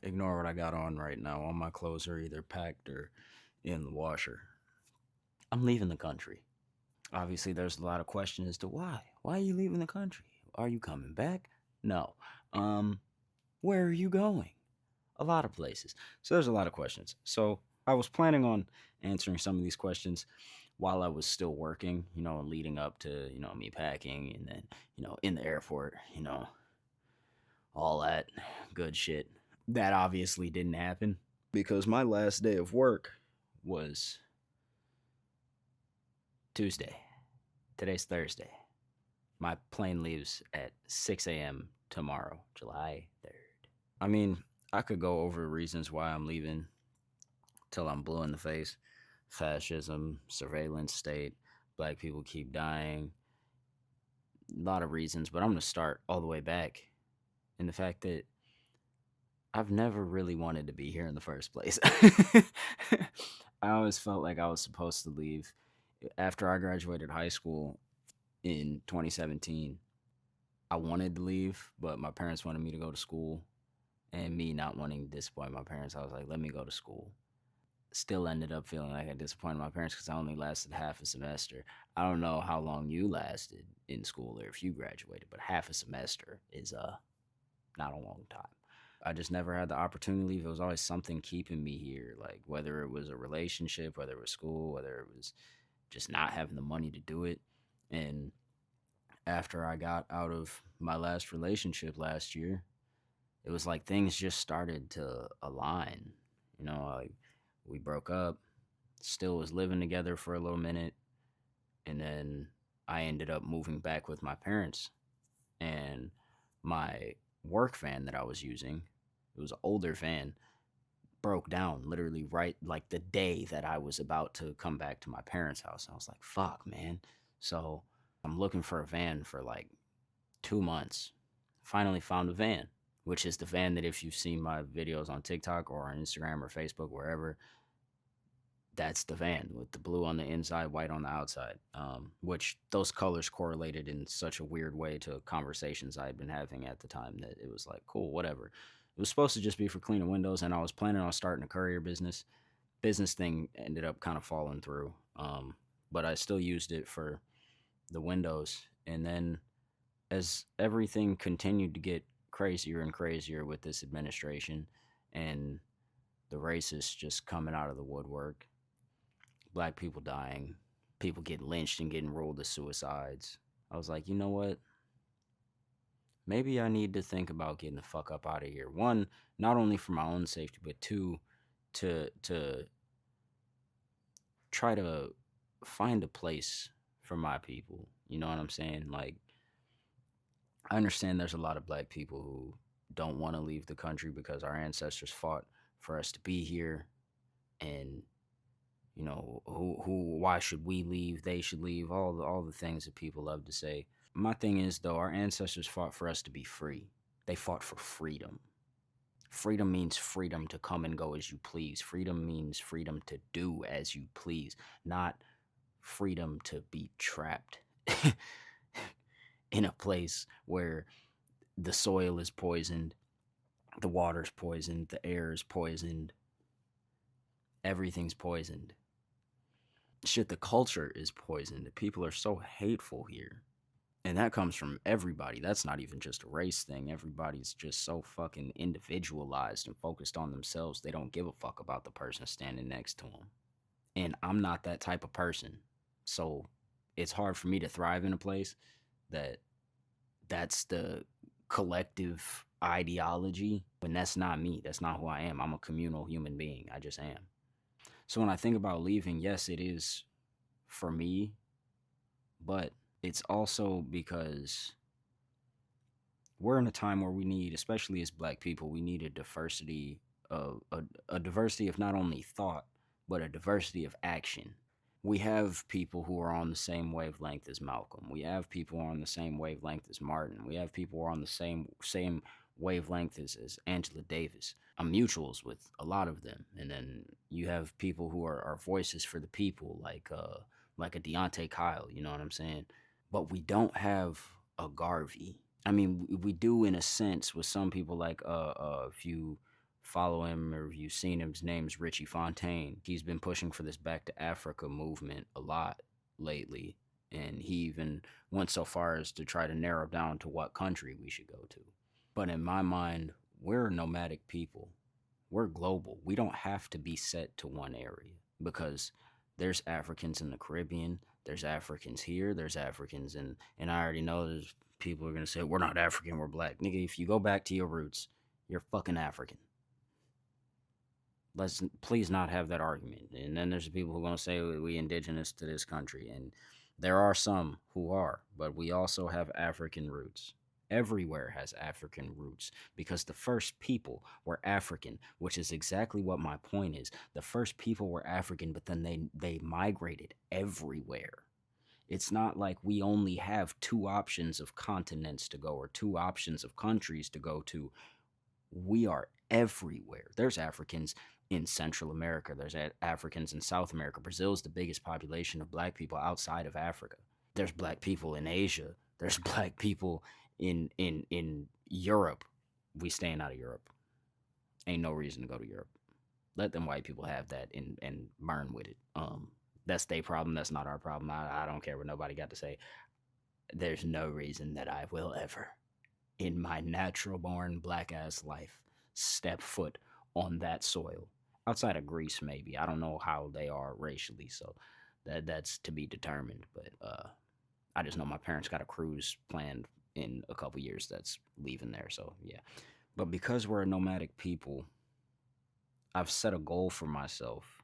Ignore what I got on right now. All my clothes are either packed or in the washer. I'm leaving the country. Obviously, there's a lot of questions as to why. Why are you leaving the country? Are you coming back? No. Um, where are you going? A lot of places. So there's a lot of questions. So I was planning on answering some of these questions while I was still working, leading up to, me packing and then, in the airport, all that good shit. That obviously didn't happen because my last day of work was Tuesday. Today's Thursday. My plane leaves at 6 a.m. tomorrow, July 3rd. I mean, I could go over reasons why I'm leaving till I'm blue in the face. Fascism, surveillance state, black people keep dying. A lot of reasons, but I'm going to start all the way back in the fact that I've never really wanted to be here in the first place. I always felt like I was supposed to leave. After I graduated high school in 2017, I wanted to leave, but my parents wanted me to go to school. And me not wanting to disappoint my parents, I was like, let me go to school. Still ended up feeling like I disappointed my parents because I only lasted half a semester. I don't know how long you lasted in school or if you graduated, but half a semester is not a long time. I just never had the opportunity to leave. It was always something keeping me here, like whether it was a relationship, whether it was school, whether it was just not having the money to do it. And after I got out of my last relationship last year, it was like things just started to align. Like we broke up, still was living together for a little minute, and then I ended up moving back with my parents. And my work van that I was using, it was an older van, broke down literally right like the day that I was about to come back to my parents' house. I was like, fuck, man. So I'm looking for a van for like 2 months. Finally found a van, which is the van that if you've seen my videos on TikTok or on Instagram or Facebook, wherever, that's the van with the blue on the inside, white on the outside. Which those colors correlated in such a weird way to conversations I had been having at the time that it was like, cool, whatever. It was supposed to just be for cleaning windows, and I was planning on starting a courier business. Business thing ended up kind of falling through, but I still used it for the windows. And then as everything continued to get crazier and crazier with this administration and the racists just coming out of the woodwork, black people dying, people getting lynched and getting ruled as suicides. I was like, you know what? Maybe I need to think about getting the fuck up out of here. One, not only for my own safety, but two, to try to find a place for my people. You know what I'm saying? Like, I understand there's a lot of black people who don't want to leave the country because our ancestors fought for us to be here, and why should we leave, they should leave, all the things that people love to say. My thing is, though, our ancestors fought for us to be free. They fought for freedom. Freedom means freedom to come and go as you please. Freedom means freedom to do as you please, not freedom to be trapped in a place where the soil is poisoned, the water's poisoned, the air is poisoned, everything's poisoned. Shit, the culture is poisoned. People are so hateful here. And that comes from everybody. That's not even just a race thing. Everybody's just so fucking individualized and focused on themselves. They don't give a fuck about the person standing next to them. And I'm not that type of person. So it's hard for me to thrive in a place that's the collective ideology. And that's not me. That's not who I am. I'm a communal human being. I just am. So when I think about leaving, yes, it is for me, but it's also because we're in a time where we need, especially as black people, we need a diversity of a diversity of not only thought, but a diversity of action. We have people who are on the same wavelength as Malcolm. We have people who are on the same wavelength as Martin. We have people who are on the same wavelength as Angela Davis. I'm mutuals with a lot of them. And then you have people who are voices for the people, like a Deontay Kyle, you know what I'm saying? But we don't have a Garvey. I mean, we do in a sense with some people, like if you follow him or if you've seen him, his name's Richie Fontaine. He's been pushing for this Back to Africa movement a lot lately. And he even went so far as to try to narrow down to what country we should go to. But in my mind, we're a nomadic people. We're global. We don't have to be set to one area because there's Africans in the Caribbean, there's Africans here, there's Africans and I already know there's people who are gonna say we're not African, we're black. Nigga, if you go back to your roots, you're fucking African. Let's please not have that argument. And then there's people who are gonna say we indigenous to this country, and there are some who are, but we also have African roots. Everywhere has African roots because the first people were African, which is exactly what my point is. The first people were African, but then they migrated everywhere. It's not like we only have two options of continents to go or two options of countries to go to. We are everywhere. There's Africans in Central America, there's Africans in South America. Brazil is the biggest population of black people outside of Africa. There's black people in Asia. There's black people in Europe. We staying out of Europe. Ain't no reason to go to Europe. Let them white people have that and burn with it. That's their problem. That's not our problem. I don't care what nobody got to say. There's no reason that I will ever, in my natural born black ass life, step foot on that soil. Outside of Greece, maybe. I don't know how they are racially, so that's to be determined. But I just know my parents got a cruise planned in a couple years that's leaving there. So yeah. But because we're a nomadic people, I've set a goal for myself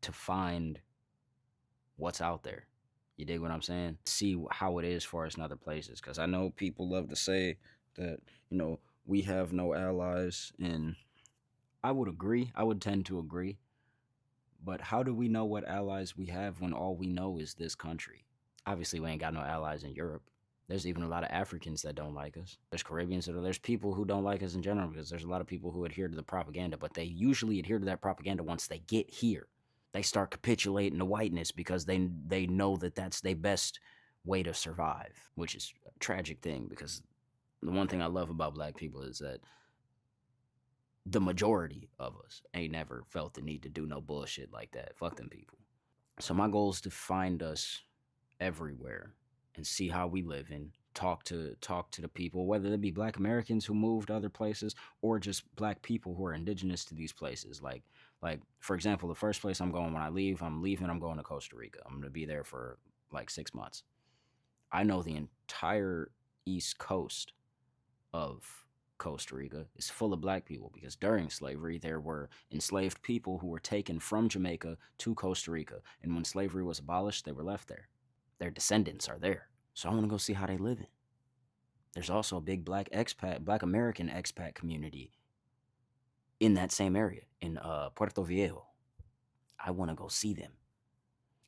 to find what's out there. You dig what I'm saying? See how it is for us in other places. Because I know people love to say that, we have no allies. And I would agree. I would tend to agree. But how do we know what allies we have when all we know is this country? Obviously, we ain't got no allies in Europe. There's even a lot of Africans that don't like us. There's Caribbeans there's people who don't like us in general because there's a lot of people who adhere to the propaganda, but they usually adhere to that propaganda once they get here. They start capitulating to whiteness because they know that that's their best way to survive, which is a tragic thing because the one thing I love about black people is that the majority of us ain't never felt the need to do no bullshit like that. Fuck them people. So my goal is to find us everywhere and see how we live and talk to the people, whether they be black Americans who moved other places or just black people who are indigenous to these places. Like for example, the first place I'm going when I'm going to Costa Rica. I'm going to be there for like 6 months. I know the entire East Coast of Costa Rica is full of black people because during slavery there were enslaved people who were taken from Jamaica to Costa Rica, and when slavery was abolished, they were left there. Their descendants are there. So I want to go see how they live. There's also a big black American expat community in that same area in Puerto Viejo. I want to go see them.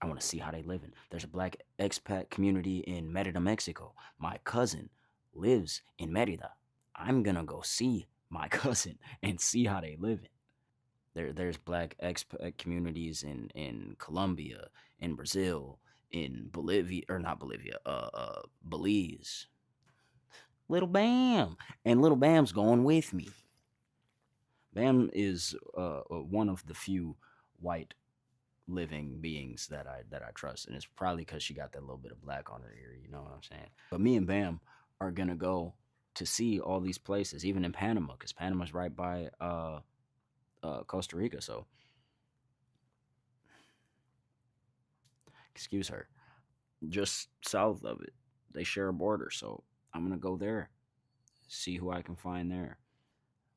I want to see how they live. There's a black expat community in Merida, Mexico. My cousin lives in Merida. I'm gonna go see my cousin and see how they live. There's black expat communities in Colombia, in Brazil, in Bolivia, or not Bolivia, Belize. Little Bam, and Little Bam's going with me. Bam is one of the few white living beings that I trust, and it's probably because she got that little bit of black on her ear. You know what I'm saying? But me and Bam are gonna go to see all these places, even in Panama, because Panama's right by Costa Rica. So, excuse her, just south of it, they share a border. So I'm gonna go there, see who I can find there.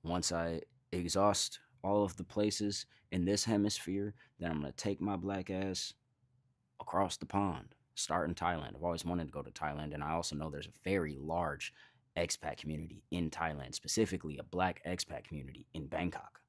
Once I exhaust all of the places in this hemisphere, then I'm gonna take my black ass across the pond, start in Thailand. I've always wanted to go to Thailand, and I also know there's a very large expat community in Thailand, specifically a black expat community in Bangkok.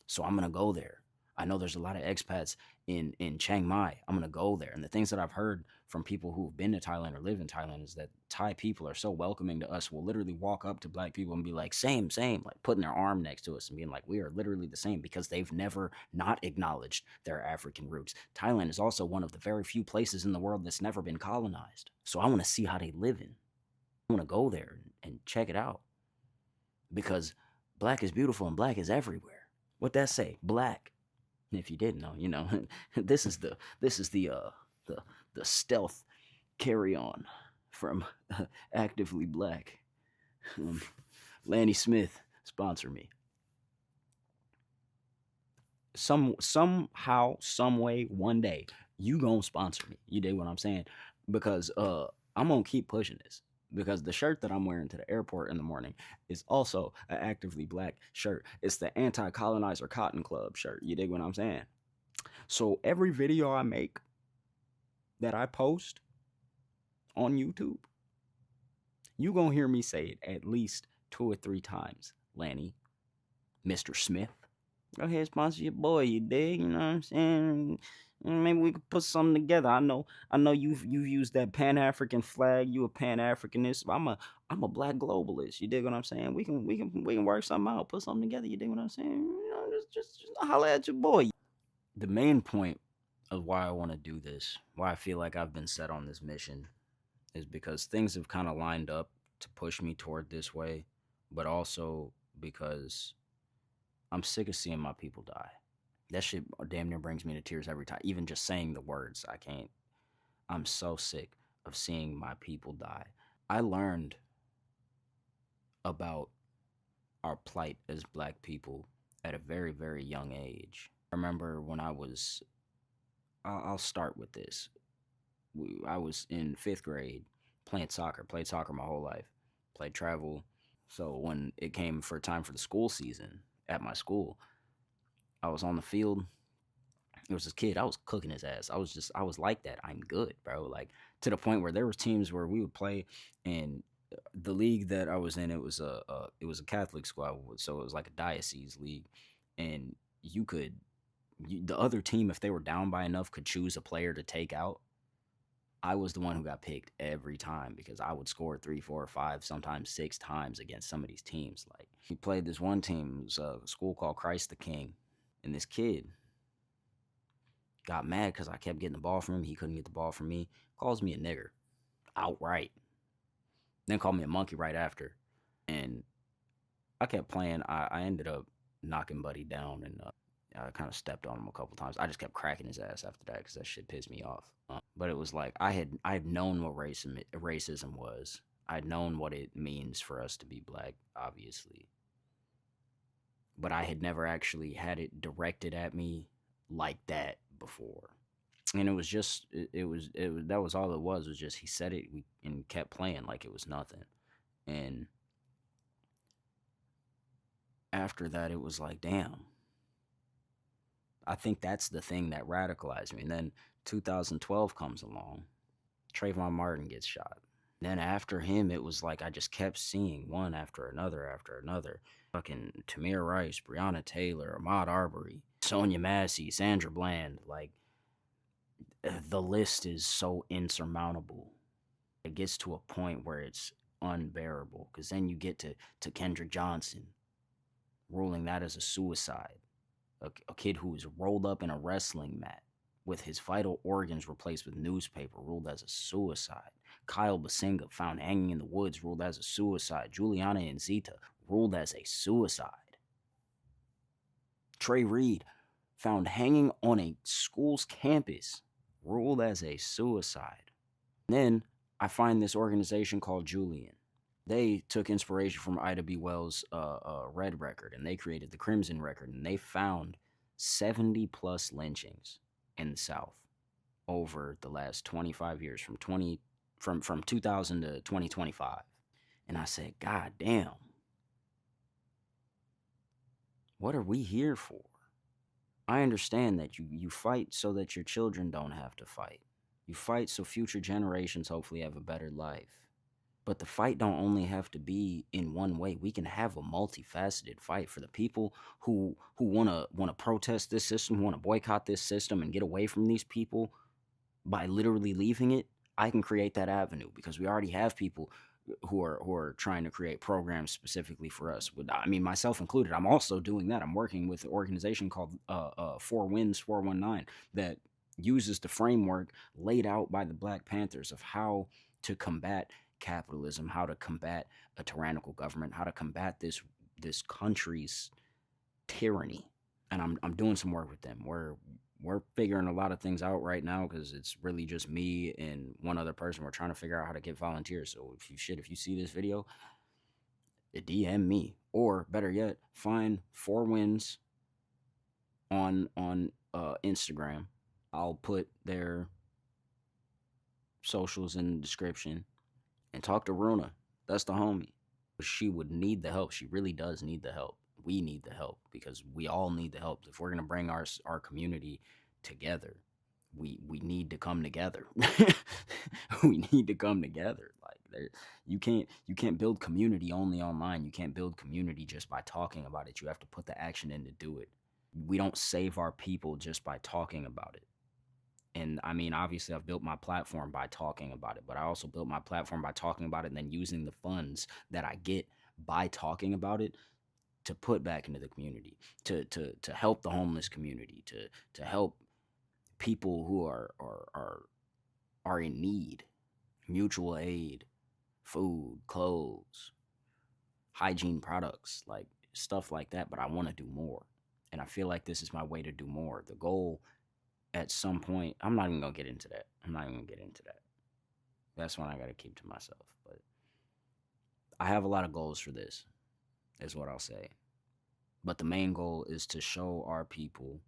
So I'm gonna go there. I know there's a lot of expats in Chiang Mai. I'm gonna go there. And the things that I've heard from people who've been to Thailand or live in Thailand is that Thai people are so welcoming to us. Will literally walk up to black people and be like, same, like putting their arm next to us and being like, we are literally the same because they've never not acknowledged their African roots. Thailand is also one of the very few places in the world that's never been colonized. So I want to see how they live in. I want to go there and check it out because Black is beautiful and black is everywhere. What that say? Black. If you didn't know, this is the the stealth carry on from Actively Black. Um, Lanny Smith, sponsor me. Somehow, some way, one day, you gonna sponsor me. You dig what I'm saying? Because I'm gonna keep pushing this. Because the shirt that I'm wearing to the airport in the morning is also an Actively Black shirt. It's the Anti-Colonizer Cotton Club shirt. You dig what I'm saying? So every video I make that I post on YouTube, you gonna hear me say it at least 2 or 3 times. Lanny, Mr. Smith, go ahead, sponsor your boy. You dig? You know what I'm saying? Maybe we could put something together. I know you've used that Pan African flag. You a Pan Africanist. I'm a black globalist. You dig what I'm saying? We can work something out. Put something together. You dig what I'm saying? Just holler at your boy. The main point of why I want to do this, why I feel like I've been set on this mission, is because things have kind of lined up to push me toward this way, but also because I'm sick of seeing my people die. That shit damn near brings me to tears every time. Even just saying the words, I can't. I'm so sick of seeing my people die. I learned about our plight as black people at a very, very young age. I remember when I was, I'll start with this. I was in 5th grade playing soccer, played soccer my whole life, played travel. So when it came for time for the school season at my school, I was on the field. There was this kid, I was cooking his ass. I was like that. I'm good, bro. Like to the point where there was teams where we would play, and the league that I was in, it was a Catholic squad, so it was like a diocese league, and the other team, if they were down by enough, could choose a player to take out. I was the one who got picked every time because I would score 3, 4, 5, sometimes 6 times against some of these teams. Like we played this one team, it was a school called Christ the King, and this kid got mad because I kept getting the ball from him. He couldn't get the ball from me. Calls me a nigger outright. Then called me a monkey right after. And I kept playing. I ended up knocking Buddy down, and I kind of stepped on him a couple times. I just kept cracking his ass after that because that shit pissed me off. But it was like I had known what racism was. I'd known what it means for us to be black, obviously. But I had never actually had it directed at me like that before. And it was just it was that was all it was just he said it and kept playing like it was nothing. And after that it was like, damn, I think that's the thing that radicalized me. And then 2012 comes along. Trayvon Martin gets shot. Then after him, it was like I just kept seeing one after another after another. Fucking Tamir Rice, Breonna Taylor, Ahmaud Arbery, Sonia Massey, Sandra Bland. Like, the list is so insurmountable. It gets to a point where it's unbearable. Because then you get to Kendrick Johnson, ruling that as a suicide. A kid who was rolled up in a wrestling mat with his vital organs replaced with newspaper, ruled as a suicide. Kyle Basinga, found hanging in the woods, ruled as a suicide. Juliana Nzita, ruled as a suicide. Trey Reed, found hanging on a school's campus, ruled as a suicide. And then I find this organization called Julian. They took inspiration from Ida B. Wells' Red Record, and they created the Crimson Record, and they found 70 plus lynchings in the South over the last 25 years, from 2000 to 2025. And I said, God damn, what are we here for? I understand that you fight so that your children don't have to fight. You fight so future generations hopefully have a better life. But the fight don't only have to be in one way. We can have a multifaceted fight for the people who wanna protest this system, who wanna boycott this system and get away from these people by literally leaving it. I can create that avenue because we already have people who are trying to create programs specifically for us. I mean, myself included. I'm also doing that. I'm working with an organization called Four Wins 419 that uses the framework laid out by the Black Panthers of how to combat capitalism, how to combat a tyrannical government, how to combat this country's tyranny. And I'm doing some work with them. We're figuring a lot of things out right now because it's really just me and one other person. We're trying to figure out how to get volunteers. So if you see this video, DM me, or better yet, find Four Winds on Instagram. I'll put their socials in the description, and talk to Runa. That's the homie. She would need the help. She really does need the help. We need the help because we all need the help. If we're gonna bring our community together, we need to come together. We need to come together. Like you can't build community only online. You can't build community just by talking about it. You have to put the action in to do it. We don't save our people just by talking about it. And I mean, obviously, I've built my platform by talking about it, but I also built my platform by talking about it and then using the funds that I get by talking about it to put back into the community, to help the homeless community, to help people who are in need, mutual aid, food, clothes, hygiene products, like stuff like that. But I want to do more, and I feel like this is my way to do more. The goal at some point, I'm not even gonna get into that. That's one I gotta keep to myself. But I have a lot of goals for this, is what I'll say. But the main goal is to show our people,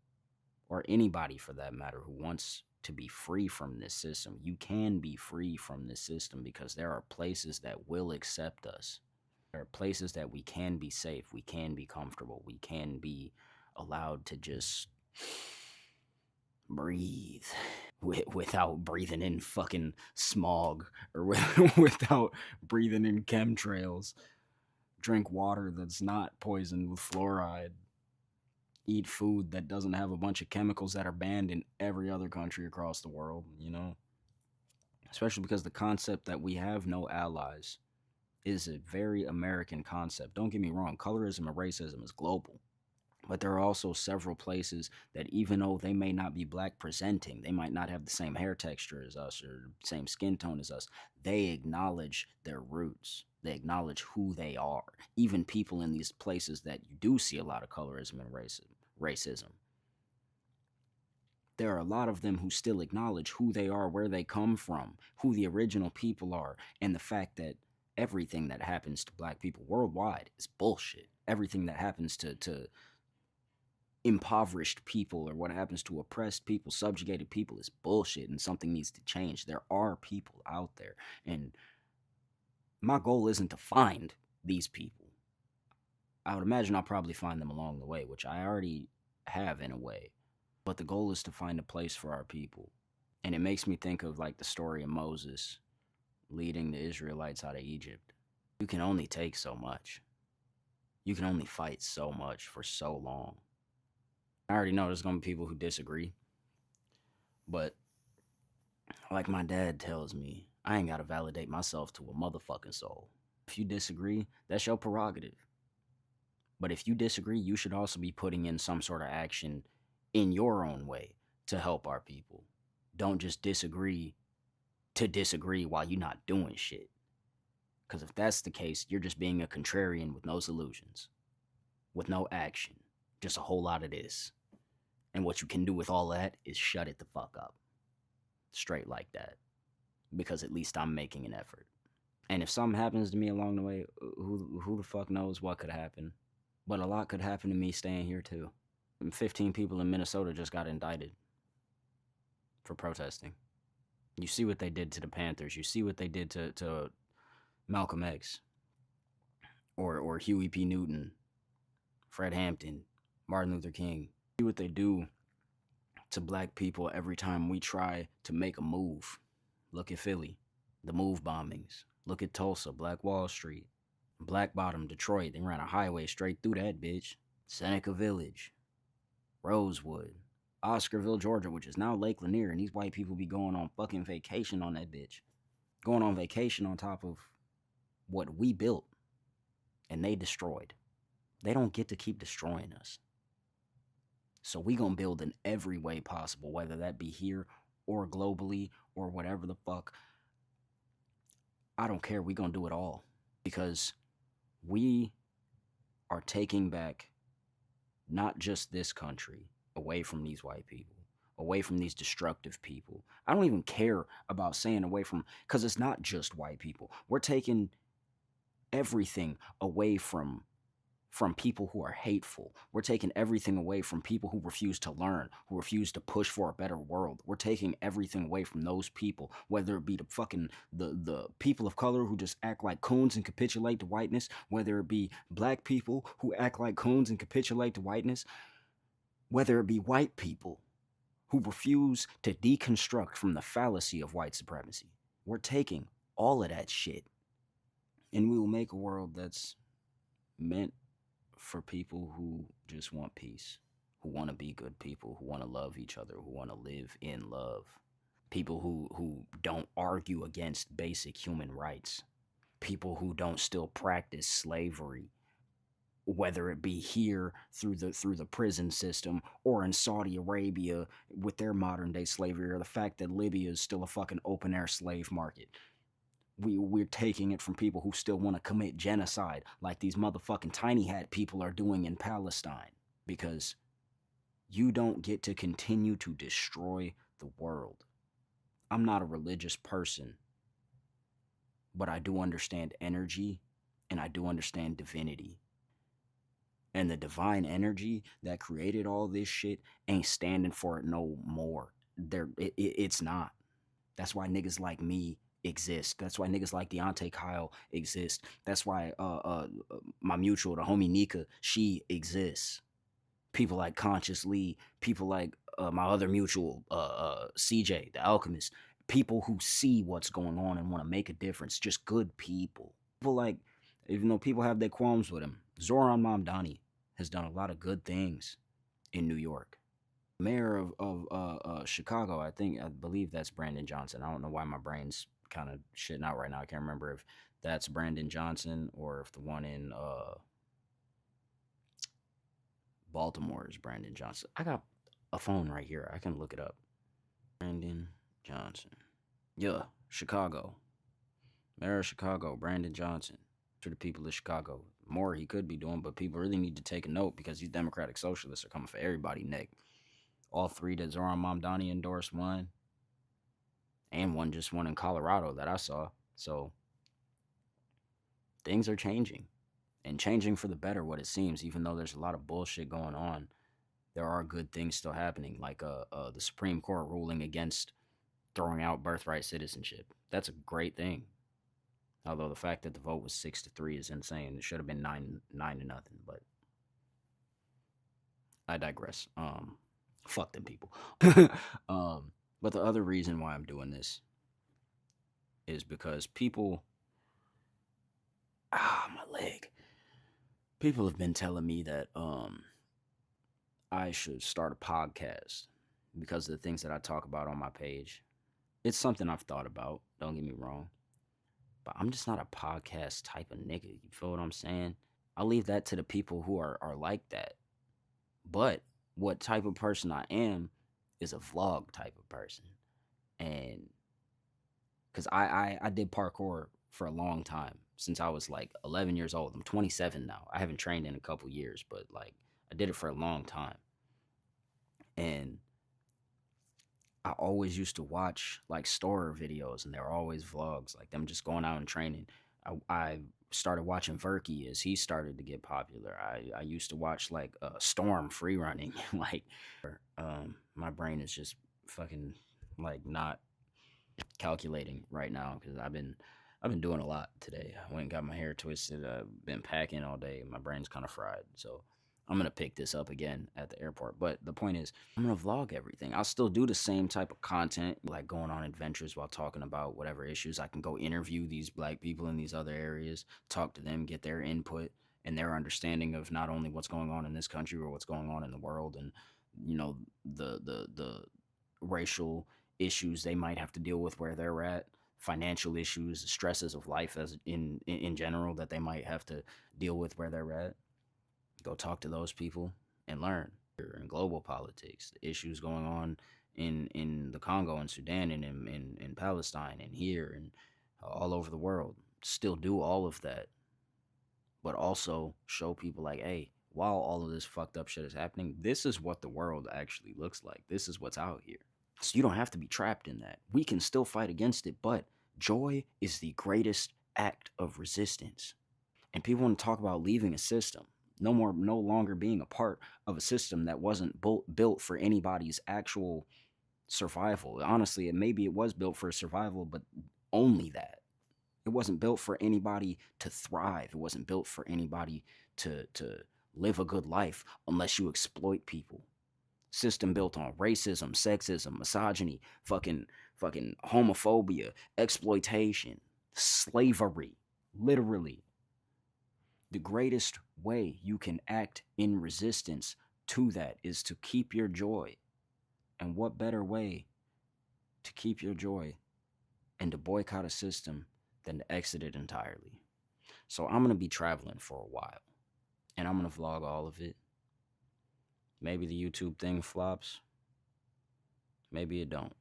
or anybody for that matter, who wants to be free from this system. You can be free from this system because there are places that will accept us. There are places that we can be safe, we can be comfortable, we can be allowed to just breathe without breathing in fucking smog, or without breathing in chemtrails. Drink water that's not poisoned with fluoride. Eat food that doesn't have a bunch of chemicals that are banned in every other country across the world, Especially because the concept that we have no allies is a very American concept. Don't get me wrong, colorism and racism is global. But there are also several places that, even though they may not be black presenting, they might not have the same hair texture as us or same skin tone as us, they acknowledge their roots. They acknowledge who they are. Even people in these places that you do see a lot of colorism and racism. There are a lot of them who still acknowledge who they are, where they come from, who the original people are, and the fact that everything that happens to black people worldwide is bullshit. Everything that happens to impoverished people, or what happens to oppressed people, subjugated people, is bullshit, and something needs to change. There are people out there, and my goal isn't to find these people. I would imagine I'll probably find them along the way, which I already have in a way, but the goal is to find a place for our people. And it makes me think of like the story of Moses leading the Israelites out of Egypt. You can only take so much. You can only fight so much for so long. I already know there's gonna be people who disagree, but like my dad tells me, I ain't gotta validate myself to a motherfucking soul. If you disagree, that's your prerogative. But if you disagree, you should also be putting in some sort of action in your own way to help our people. Don't just disagree to disagree while you're not doing shit. Because if that's the case, you're just being a contrarian with no solutions, with no action, just a whole lot of this. And what you can do with all that is shut it the fuck up. Straight like that. Because at least I'm making an effort. And if something happens to me along the way, who the fuck knows what could happen. But a lot could happen to me staying here too. 15 people in Minnesota just got indicted for protesting. You see what they did to the Panthers. You see what they did to Malcolm X. Or Huey P. Newton. Fred Hampton. Martin Luther King. See what they do to black people every time we try to make a move. Look at Philly. The move bombings. Look at Tulsa. Black Wall Street. Black Bottom, Detroit. They ran a highway straight through that bitch. Seneca Village. Rosewood. Oscarville, Georgia, which is now Lake Lanier, and these white people be going on fucking vacation on that bitch. Going on vacation on top of what we built and they destroyed. They don't get to keep destroying us. So we gonna build in every way possible, whether that be here or globally or whatever the fuck. I don't care. We gonna do it all because we are taking back not just this country away from these white people, away from these destructive people. I don't even care about saying away from, because it's not just white people. We're taking everything away from people who are hateful. We're taking everything away from people who refuse to learn, who refuse to push for a better world. We're taking everything away from those people, whether it be the people of color who just act like coons and capitulate to whiteness, whether it be black people who act like coons and capitulate to whiteness, whether it be white people who refuse to deconstruct from the fallacy of white supremacy. We're taking all of that shit, and we will make a world that's meant for people who just want peace, who want to be good people, who want to love each other, who want to live in love. People who don't argue against basic human rights. People who don't still practice slavery, whether it be here through the prison system or in Saudi Arabia with their modern day slavery, or the fact that Libya is still a fucking open air slave market. We're taking it from people who still want to commit genocide like these motherfucking tiny hat people are doing in Palestine, because you don't get to continue to destroy the world. I'm not a religious person, but I do understand energy and I do understand divinity. And the divine energy that created all this shit ain't standing for it no more. It's not. That's why niggas like me exist. That's why niggas like Deontay Kyle exist. That's why my mutual, the homie Nika, she exists. People like Conscious Lee, people like my other mutual, CJ, the Alchemist, people who see what's going on and want to make a difference, just good people. People like, even though people have their qualms with him, Zoran Mamdani has done a lot of good things in New York. Mayor of Chicago, I believe that's Brandon Johnson. I don't know why my brain's kind of shitting out right now. I can't remember if that's Brandon Johnson or if the one in Baltimore is Brandon Johnson. I got a phone right here. I can look it up. Brandon Johnson. Yeah, Chicago. Mayor of Chicago, Brandon Johnson. To the people of Chicago. More he could be doing, but people really need to take a note because these Democratic Socialists are coming for everybody, Nick. All three that Zoran Mamdani endorsed won, and one just won in Colorado that I saw. So things are changing, and changing for the better, what it seems. Even though there's a lot of bullshit going on, there are good things still happening, like the Supreme Court ruling against throwing out birthright citizenship. That's a great thing. Although the fact that the vote was 6-3 is insane. It should have been 9-0, but I digress. Fuck them people. But the other reason why I'm doing this is because people, my leg. People have been telling me that I should start a podcast because of the things that I talk about on my page. It's something I've thought about, don't get me wrong. But I'm just not a podcast type of nigga. You feel what I'm saying? I'll leave that to the people who are like that. But what type of person I am is a vlog type of person. And because I did parkour for a long time, since I was like 11 years old. I'm 27 now. I haven't trained in a couple years, but like I did it for a long time. And I always used to watch like storer videos, and they were always vlogs, like them just going out and training. I started watching Verky as he started to get popular. I used to watch like Storm free running. Like my brain is just fucking like not calculating right now because I've been doing a lot today. I went and got my hair twisted. I've been packing all day. My brain's kind of fried. So I'm going to pick this up again at the airport. But the point is, I'm going to vlog everything. I'll still do the same type of content, like going on adventures while talking about whatever issues. I can go interview these black people in these other areas, talk to them, get their input and their understanding of not only what's going on in this country or what's going on in the world, and you know the racial issues they might have to deal with where they're at, financial issues, stresses of life as in general that they might have to deal with where they're at. Go talk to those people and learn. In global politics, the issues going on in the Congo and Sudan and in Palestine and here and all over the world. Still do all of that but also show people like, hey, while all of this fucked up shit is happening, this is what the world actually looks like. This is what's out here. So you don't have to be trapped in that. We can still fight against it, but joy is the greatest act of resistance. And people want to talk about leaving a system. No longer being a part of a system that wasn't built for anybody's actual survival. Honestly, maybe it was built for survival, but only that. It wasn't built for anybody to thrive. It wasn't built for anybody to live a good life unless you exploit people. System built on racism, sexism, misogyny, fucking homophobia, exploitation, slavery. Literally. The greatest way you can act in resistance to that is to keep your joy. And what better way to keep your joy and to boycott a system than to exit it entirely? So I'm going to be traveling for a while and I'm going to vlog all of it. Maybe the YouTube thing flops. Maybe it don't.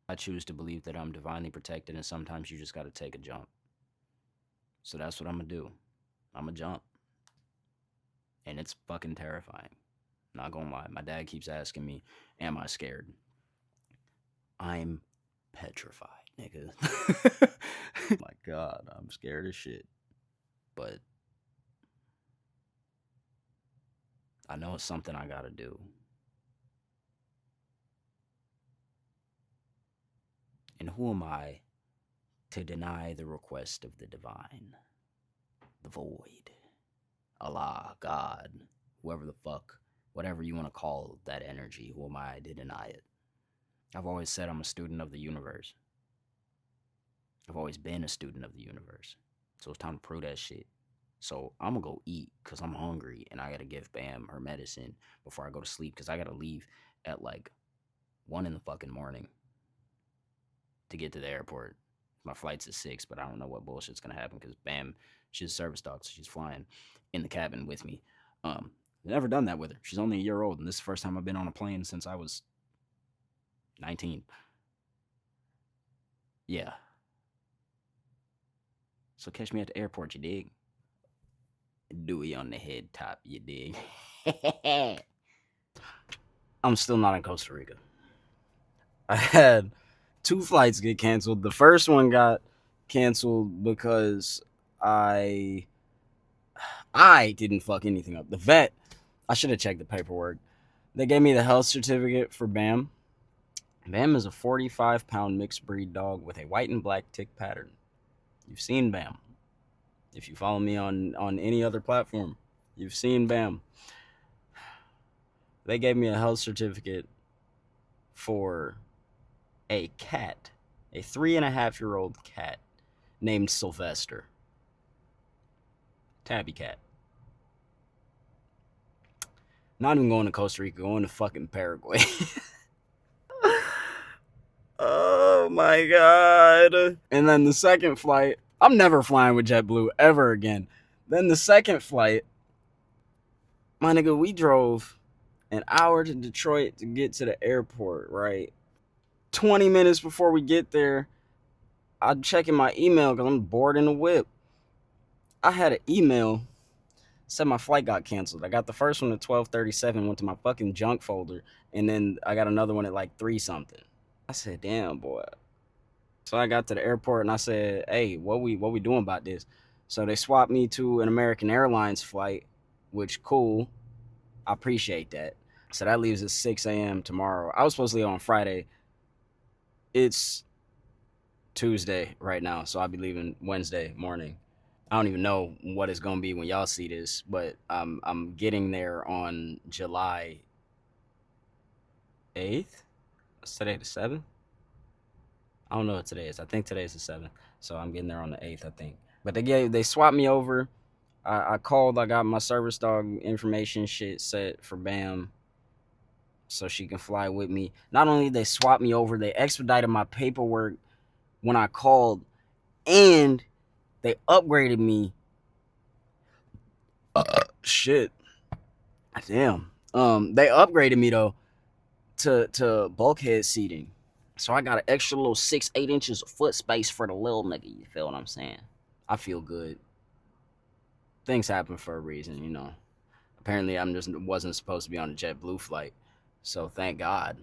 I choose to believe that I'm divinely protected and sometimes you just got to take a jump. So that's what I'm going to do. I'm going to jump. And it's fucking terrifying. Not gonna lie. My dad keeps asking me, am I scared? I'm petrified, nigga. My God, I'm scared as shit. But I know it's something I gotta do. And who am I to deny the request of the divine? The void. Allah, God, whoever the fuck, whatever you want to call that energy, who am I to deny it? I've always said I'm a student of the universe. I've always been a student of the universe. So it's time to prove that shit. So I'm gonna go eat because I'm hungry and I gotta give Bam her medicine before I go to sleep because I gotta leave at like 1 in the fucking morning to get to the airport. My flight's at 6, but I don't know what bullshit's gonna happen because Bam, she's a service dog, so she's flying in the cabin with me. Never done that with her. She's only a year old, and this is the first time I've been on a plane since I was 19. Yeah. So catch me at the airport, you dig? Dewey on the head top, you dig? I'm still not in Costa Rica. I had 2 flights get canceled. The first one got canceled because I didn't fuck anything up. The vet, I should have checked the paperwork. They gave me the health certificate for Bam. Bam is a 45-pound mixed breed dog with a white and black tick pattern. You've seen Bam. If you follow me on any other platform, you've seen Bam. They gave me a health certificate for a cat, a 3.5-year-old cat named Sylvester. Tabby cat. Not even going to Costa Rica, going to fucking Paraguay. Oh my God. And then the second flight, I'm never flying with JetBlue ever again. Then the second flight, my nigga, we drove an hour to Detroit to get to the airport, right? 20 minutes before we get there, I'm checking my email because I'm bored in the whip. I had an email, said my flight got canceled. I got the first one at 12:37, went to my fucking junk folder, and then I got another one at like 3 something. I said, damn, boy. So I got to the airport and I said, hey, what we doing about this? So they swapped me to an American Airlines flight, which cool. I appreciate that. So that leaves at 6 a.m. tomorrow. I was supposed to leave on Friday. It's Tuesday right now, so I'll be leaving Wednesday morning. I don't even know what it's gonna be when y'all see this, but I'm getting there on July 8th. What's today, the 7th? I don't know what today is. I think today is the 7th, so I'm getting there on the 8th, I think. But they swapped me over. I called. I got my service dog information shit set for Bam, so she can fly with me. Not only did they swap me over, they expedited my paperwork when I called, and they upgraded me. Shit. Damn. They upgraded me though to bulkhead seating. So I got an extra little 6-8 inches of foot space for the little nigga. You feel what I'm saying? I feel good. things happen for a reason, you know. Apparently, I'm just wasn't supposed to be on a JetBlue flight, so thank God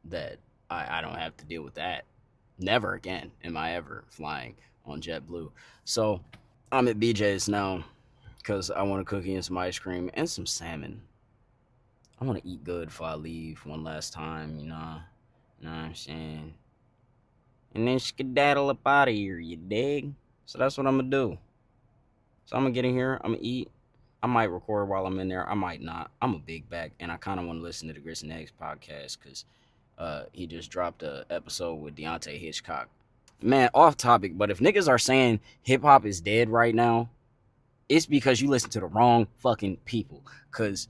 that I don't have to deal with that. Never again am I ever flying on JetBlue. So I'm at BJ's now because I want a cookie and some ice cream and some salmon. I want to eat good before I leave one last time, you know. You know what I'm saying? And then skedaddle up out of here, you dig? So that's what I'm gonna do. So I'm gonna get in here, I'm gonna eat. I might record while I'm in there, I might not. I'm a big back, and I kind of want to listen to the Grits and Eggs podcast because he just dropped a episode with Deontay Hitchcock. Man, off topic, but if niggas are saying hip hop is dead right now, it's because you listen to the wrong fucking people. Cause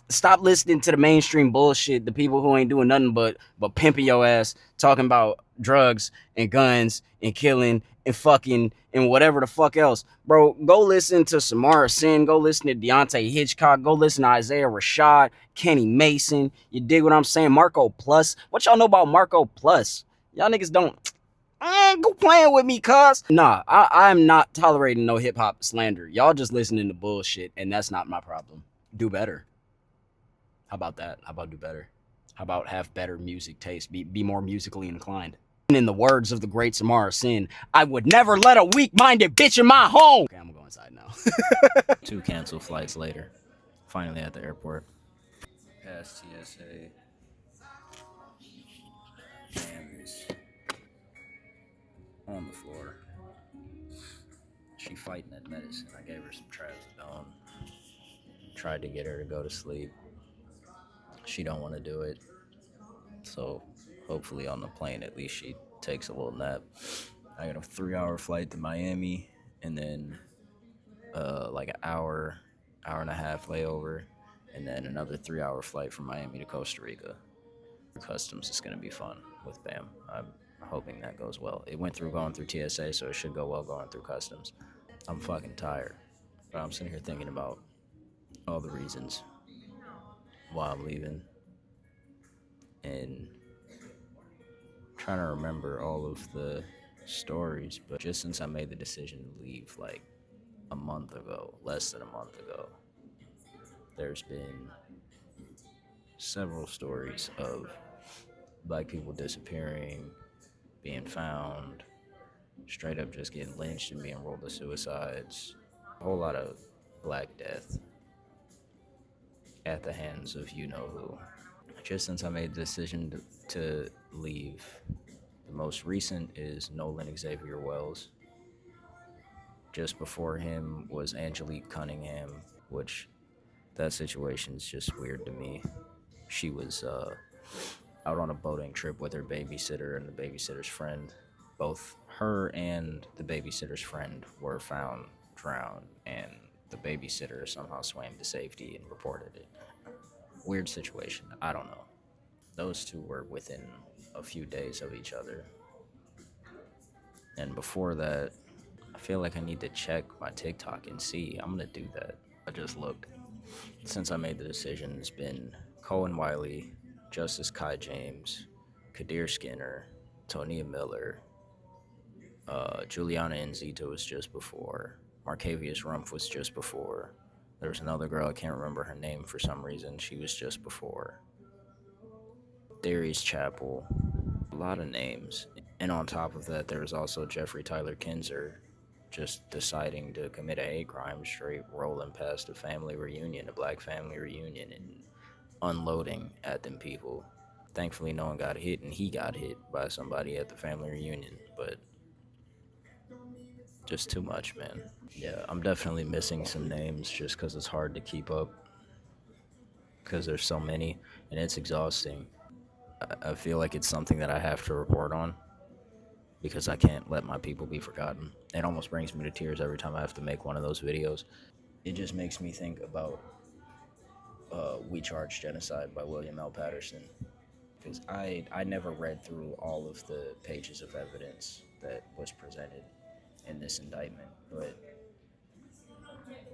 stop listening to the mainstream bullshit, the people who ain't doing nothing but pimping your ass, talking about drugs and guns and killing and fucking and whatever the fuck else. Bro, go listen to Samara Sin, go listen to Deontay Hitchcock, go listen to Isaiah Rashad, Kenny Mason. You dig what I'm saying? Marco Plus. What y'all know about Marco Plus? Y'all niggas don't go playing with me, cuz. Nah, I'm not tolerating no hip hop slander. Y'all just listening to bullshit, and that's not my problem. Do better. How about that? How about do better? How about have better music taste? Be more musically inclined. In the words of the great Samara Sin, I would never let a weak-minded bitch in my home. Okay, I'm gonna go inside now. 2 canceled flights later. Finally at the airport. Past TSA. Damn is on the floor. She fighting that medicine. I gave her some trazodone. Tried to get her to go to sleep. She don't want to do it. So hopefully on the plane at least she takes a little nap. I got a 3-hour flight to Miami and then like an hour and a half layover, and then another 3-hour flight from Miami to Costa Rica. Customs is gonna be fun with BAM. I'm hoping that goes well. It went through going through TSA, so it should go well going through customs. I'm fucking tired, but I'm sitting here thinking about all the reasons why I'm leaving and trying to remember all of the stories. But just since I made the decision to leave like a month ago, less than a month ago, there's been several stories of black people disappearing, being found, straight up just getting lynched and being rolled to suicides. A whole lot of black death at the hands of you know who. Just since I made the decision to leave, the most recent is Nolan Xavier Wells. Just before him was Angelique Cunningham, which that situation's just weird to me. She was out on a boating trip with her babysitter and the babysitter's friend. Both her and the babysitter's friend were found drowned, and the babysitter somehow swam to safety and reported it. Weird situation. I don't know. Those two were within a few days of each other. And before that, I feel like I need to check my TikTok and see. I'm gonna do that. I just looked. Since I made the decision, it's been Cohen Wiley, Justice Kai James, Kadir Skinner, Tonia Miller, Juliana Nzita was just before. Marcavius Rumpf was just before. There was another girl, I can't remember her name for some reason. She was just before. Darius Chapel. A lot of names. And on top of that, there was also Jeffrey Tyler Kinzer just deciding to commit a hate crime, straight rolling past a family reunion, a black family reunion, and unloading at them people. Thankfully, no one got hit, and he got hit by somebody at the family reunion, but just too much, man. Yeah, I'm definitely missing some names just because it's hard to keep up because there's so many, and it's exhausting. I feel like it's something that I have to report on because I can't let my people be forgotten. It almost brings me to tears every time I have to make one of those videos. It just makes me think about We Charge Genocide by William L. Patterson. Because I never read through all of the pages of evidence that was presented in this indictment, but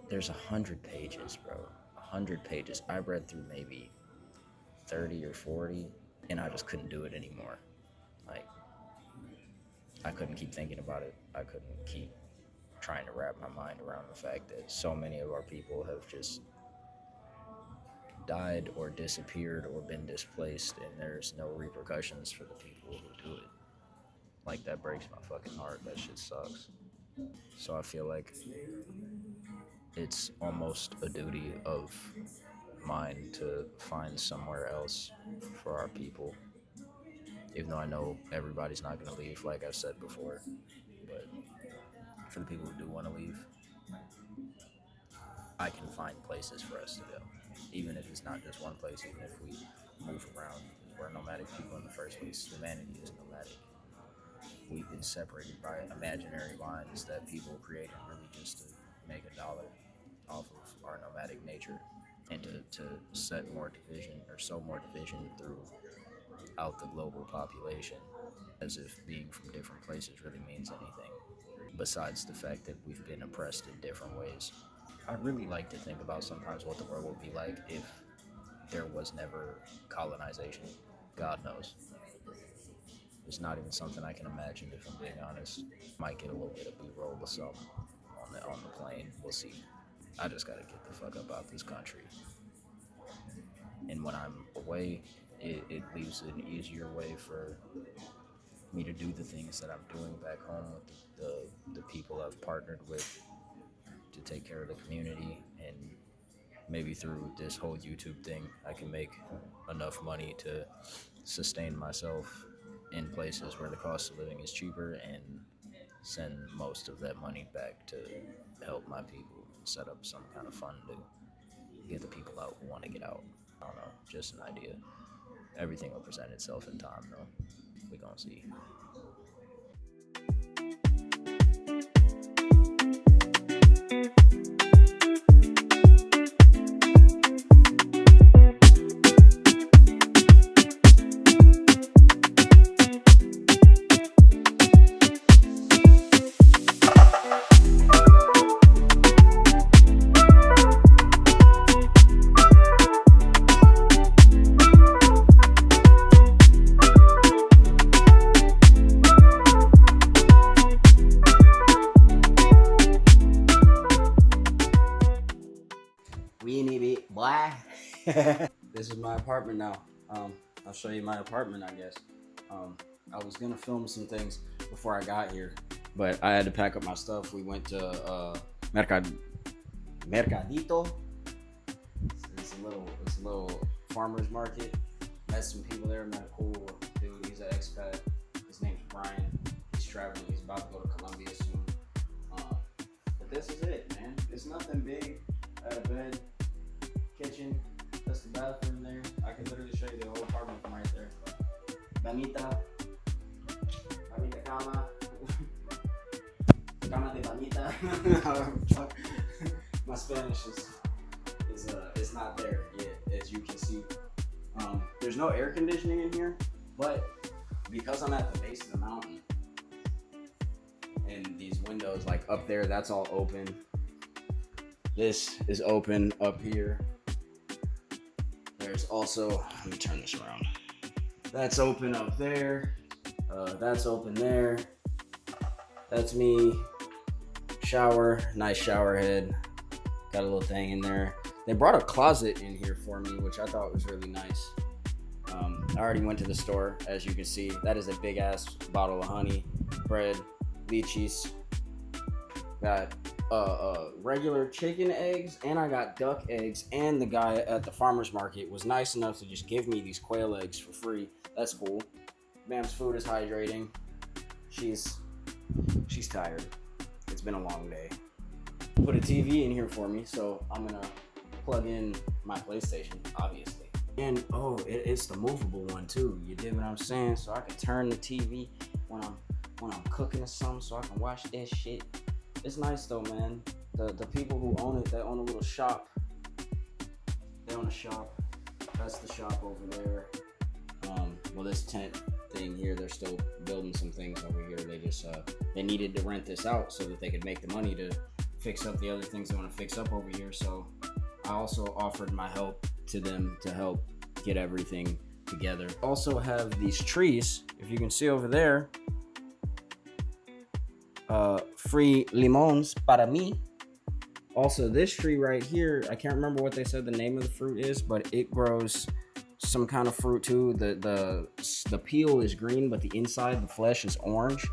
there's 100 pages, bro. 100 pages. I read through maybe 30 or 40, and I just couldn't do it anymore. Like, I couldn't keep thinking about it. I couldn't keep trying to wrap my mind around the fact that so many of our people have just died or disappeared or been displaced, and there's no repercussions for the people who do it. Like, that breaks my fucking heart. That shit sucks. So I feel like it's almost a duty of mine to find somewhere else for our people. Even though I know everybody's not going to leave, like I've said before. But for the people who do want to leave, I can find places for us to go. Even if it's not just one place, even if we move around. We're nomadic people in the first place. Humanity is nomadic. We've been separated by imaginary lines that people created really just to make a dollar off of our nomadic nature, and to set more division or sow more division throughout the global population, as if being from different places really means anything, besides the fact that we've been oppressed in different ways. I really like to think about sometimes what the world would be like if there was never colonization. God knows. It's not even something I can imagine, if I'm being honest. Might get a little bit of B-roll or something on the plane. We'll see. I just gotta get the fuck up out this country. And when I'm away, it leaves an easier way for me to do the things that I'm doing back home with the people I've partnered with to take care of the community. And maybe through this whole YouTube thing, I can make enough money to sustain myself in places where the cost of living is cheaper, and send most of that money back to help my people, set up some kind of fund to get the people out who want to get out. I don't know, just an idea. Everything will present itself in time, though. We gonna see. This is my apartment now. I'll show you my apartment, I guess. I was gonna film some things before I got here, but I had to pack up my stuff. We went to Mercadito. It's a little farmer's market. Met some people there. Met a cool dude. He's an expat. His name's Brian. He's traveling. He's about to go to Colombia soon. But this is it, man. It's nothing big. I had a bed, kitchen. That's the bathroom there. I can literally show you the whole apartment from right there. Banita cama. Cama de banita. My Spanish is not there yet, as you can see. There's no air conditioning in here, but because I'm at the base of the mountain, and these windows, like up there, that's all open. This is open up here. There's also, let me turn this around. That's open up there. That's open there. That's me. Shower, nice shower head. Got a little thing in there. They brought a closet in here for me, which I thought was really nice. I already went to the store, as you can see. That is a big ass bottle of honey, bread, lychees. Got regular chicken eggs, and I got duck eggs, and the guy at the farmer's market was nice enough to just give me these quail eggs for free. That's cool. Bam's food is hydrating. She's tired. It's been a long day. Put a TV in here for me, so I'm gonna plug in my PlayStation, obviously. And it's the movable one too. You dig what I'm saying? So I can turn the TV when I'm cooking or something, so I can watch that shit. It's nice though, man. The people who own it, they own a little shop. They own a shop. That's the shop over there. Well, this tent thing here, they're still building some things over here. They just they needed to rent this out so that they could make the money to fix up the other things they want to fix up over here. So I also offered my help to them to help get everything together. Also have these trees, if you can see over there. free limons para mí. Also, this tree right here, I can't remember what they said the name of the fruit is, but it grows some kind of fruit too. The peel is green, but the inside, the flesh is orange.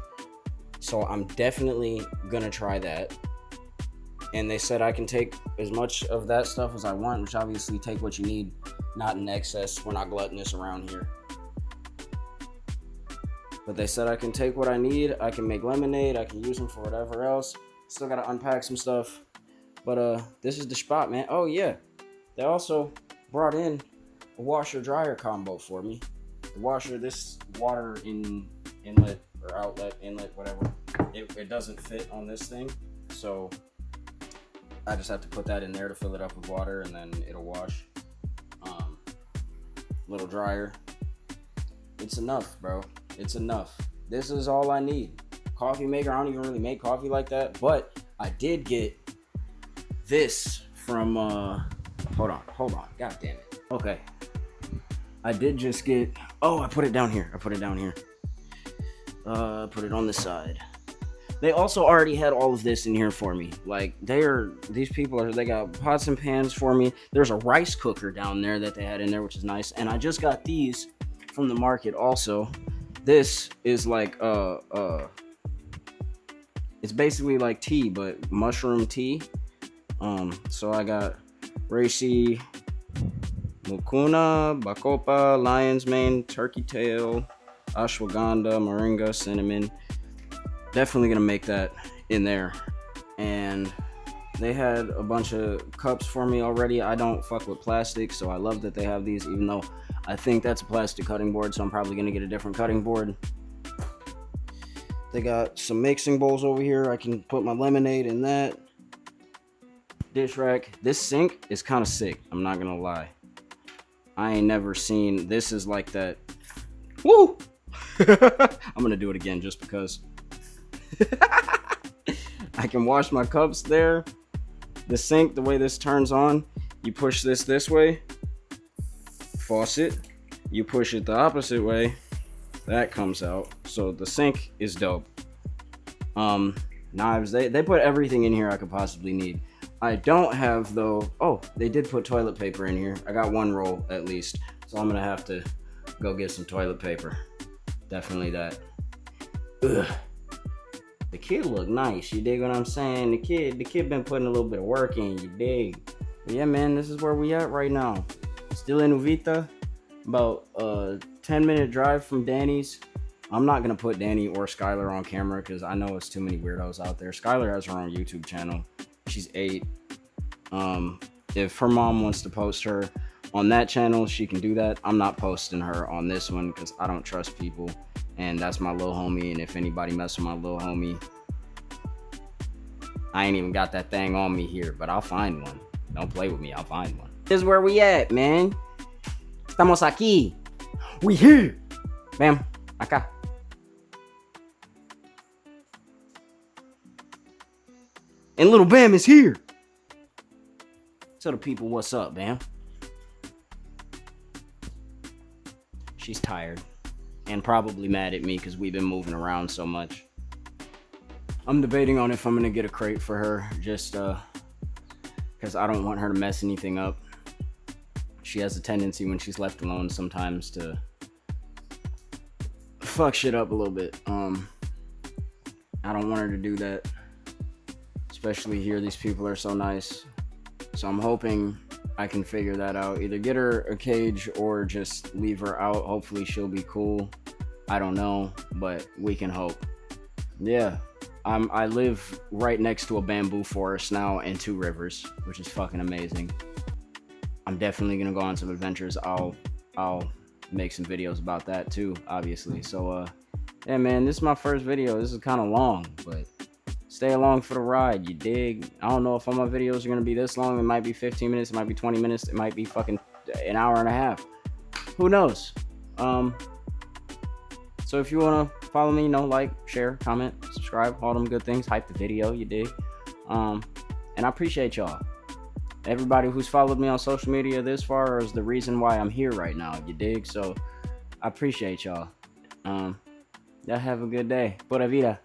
So I'm definitely gonna try that. And they said I can take as much of that stuff as I want, which obviously take what you need, not in excess. We're not gluttonous around here. But they said I can take what I need. I can make lemonade. I can use them for whatever else. Still gotta unpack some stuff. But this is the spot, man. Oh yeah, they also brought in a washer dryer combo for me. The washer, this water inlet or outlet, inlet, whatever, it doesn't fit on this thing, so I just have to put that in there to fill it up with water, and then it'll wash. Little dryer. It's enough, bro. It's enough. This is all I need. Coffee maker. I don't even really make coffee like that, but I did get this from hold on, god damn it. Okay, I did just get, I put it down here, put it on the side. They also already had all of this in here for me. Like, they got pots and pans for me. There's a rice cooker down there that they had in there, which is nice. And I just got these from the market also. This is like it's basically like tea, but mushroom tea. So I got reishi, mucuna, bacopa, lion's mane, turkey tail, ashwagandha, moringa, cinnamon. Definitely gonna make that in there. And they had a bunch of cups for me already. I don't fuck with plastic, so I love that they have these, even though I think that's a plastic cutting board, so I'm probably gonna get a different cutting board. They got some mixing bowls over here. I can put my lemonade in that. Dish rack. This sink is kind of sick, I'm not gonna lie. I ain't never seen, this is like that. Woo! I'm gonna do it again just because. I can wash my cups there. The sink, the way this turns on, you push this way, faucet, you push it the opposite way, that comes out. So the sink is dope. Knives, they put everything in here I could possibly need. I don't have though, they did put toilet paper in here. I got one roll at least, so I'm gonna have to go get some toilet paper. Definitely that. Ugh. The kid look nice, you dig what I'm saying? The kid been putting a little bit of work in, you dig? But yeah, man, this is where we at right now. Still in Uvita, about a 10-minute drive from Danny's. I'm not gonna put Danny or Skylar on camera because I know it's too many weirdos out there. Skylar has her own YouTube channel. She's 8. If her mom wants to post her on that channel, she can do that. I'm not posting her on this one because I don't trust people. And that's my little homie, and if anybody mess with my little homie, I ain't even got that thing on me here, but I'll find one. Don't play with me, I'll find one. This is where we at, man. Estamos aquí. We here. Bam, acá. And little Bam is here. Tell the people what's up, Bam. She's tired. And probably mad at me because we've been moving around so much. I'm debating on if I'm gonna get a crate for her, just because I don't want her to mess anything up. She has a tendency when she's left alone sometimes to fuck shit up a little bit. I don't want her to do that, especially here. These people are so nice, so I'm hoping I can figure that out. Either get her a cage or just leave her out. Hopefully she'll be cool. I don't know, but we can hope. Yeah, I live right next to a bamboo forest now and 2 rivers, which is fucking amazing. I'm definitely gonna go on some adventures. I'll make some videos about that too, obviously. So yeah, man, this is my first video. This is kind of long, but stay along for the ride, you dig? I don't know if all my videos are gonna be this long. It might be 15 minutes, it might be 20 minutes, it might be fucking an hour and a half. Who knows? So if you wanna follow me, like, share, comment, subscribe, all them good things, hype the video, you dig? And I appreciate y'all. Everybody who's followed me on social media this far is the reason why I'm here right now, you dig? So I appreciate y'all. Y'all have a good day. Pura Vida.